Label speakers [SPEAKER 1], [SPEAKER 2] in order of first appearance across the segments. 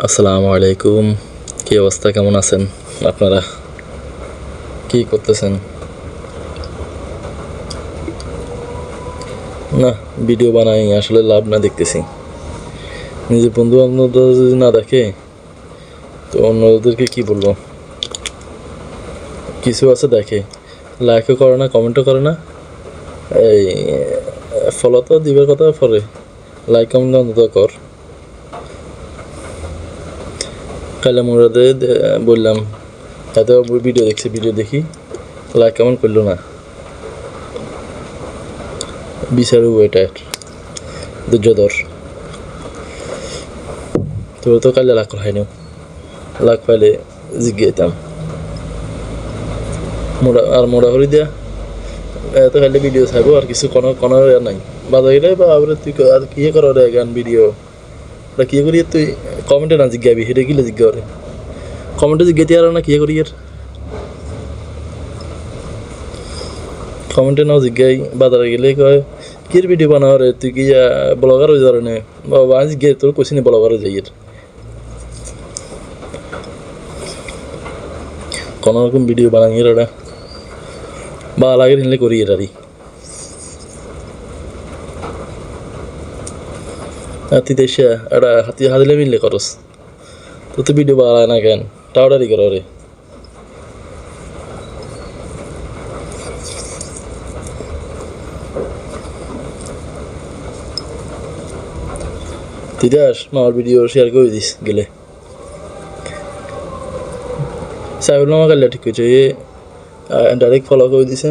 [SPEAKER 1] আসসালামু আলাইকুম। কী অবস্থা, কেমন আছেন আপনারা? কী করতেছেন? না, ভিডিও বানাই আসলে লাভ না দেখতেছি। নিজের বন্ধু বান্ধবরা যদি না দেখে তো অন্যদেরকে কি বলবো? কিছু আছে দেখে, লাইকও করে না, কমেন্টও করে না। এই ফলো তো দিবার কথা, পরে লাইক কমেন্ট অন্তত কর। কালে মোরাদে বললাম, এত ভিডিও দেখছি, ভিডিও দেখি, লাইক কমেন্ট করলো না। বিচারু এটার ধৈর্য ধর। তোর তো কালে লাখ হয়নি, লাখ পাইলে জিজ্ঞাইতাম মোড়া হরি দিয়া এত খাইলে ভিডিও চাইবো আর কিছু কোনো নাই বাজার গেলে বা আবার তুই আর কি করো রে গান ভিডিও ওটা কি করি তুই কমেন্টে না জিজ্ঞাবি সেটা কিলে জিজ্ঞা করে কমেন্টে জিজ্ঞাতে আর না কি করি আর কমেন্টে নাও জিজ্ঞাই বাজারে গেলে কয় কির ভিডিও বানাও রে তুই কি ব্লগার হয়ে যাবে না বাবা আজ গিয়ে তোর কোচিনে ব্লগার হয়ে যাই কোনো রকম ভিডিও বানাই ওটা বা লাগে নিলে করি এটারই তুই দেশে এটা হাতি হাতিলে মিললে করস তো ভিডিও বানায় না কেন টাওয়ারি করো রে তুই যাস আমার ভিডিও শেয়ার করে দিস গেলে সাইবুল মামা কাল্লা ঠিক হয়েছে এ ডাইরেক্ট ফলো করে দিছে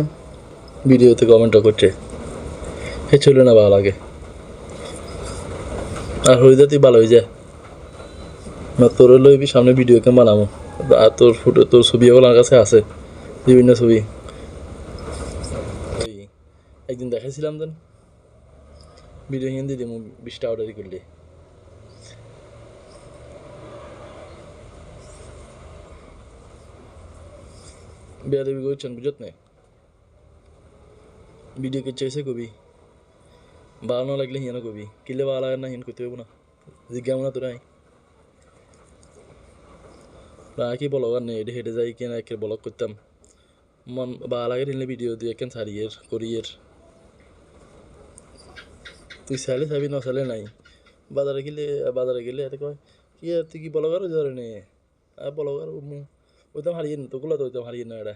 [SPEAKER 1] ভিডিওতে কমেন্টও করছে হে চলে না ভালো লাগে আর হয়ে তুই ভালো হয়ে যায় না তোর লইবি সামনে ভিডিও কেমন বানাবো আর তোর ফটো তোর ছবি আমার কাছে আছে বিভিন্ন ছবি একদিন দেখাইছিলাম দেন ভিডিও হিন্দি দিই 20টা অর্ডারই করলি বেয়াদবি করছেন বুঝত নাই ভিডিও কে চাইছে কবি ভালো না লাগলে হিয়ানো কবি কিলে ভালো লাগে না হিন করতে হবো না জিজ্ঞামো না তোরাই কি ব্লগার নেই এটা হেঁটে যাই কেন একে ব্লগ করতাম মন ভালো লাগে নিলে ভিডিও দিয়ে কেন ছাড়িয়ের করিয়ের তুই চাইলে চাবি না চাইলে নাই বাজারে গেলে এতে কয় কি আর তুই কি ব্লগার হয়ে যাবে নে আর ব্লগার ওইতাম হারিয়ে না তোগুলো তো ওইতাম হারিয়ে না এটা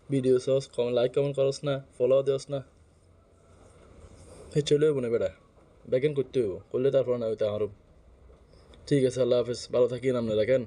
[SPEAKER 1] ভিডিও সস লাইক কমেন্ট করস না ফলো দেওস না চলে হইব না বেটা ব্যাকেন করতে হইব করলে তারপর না ওইটা আরও ঠিক আছে আল্লাহ হাফেজ ভালো থাকি নাম দেখেন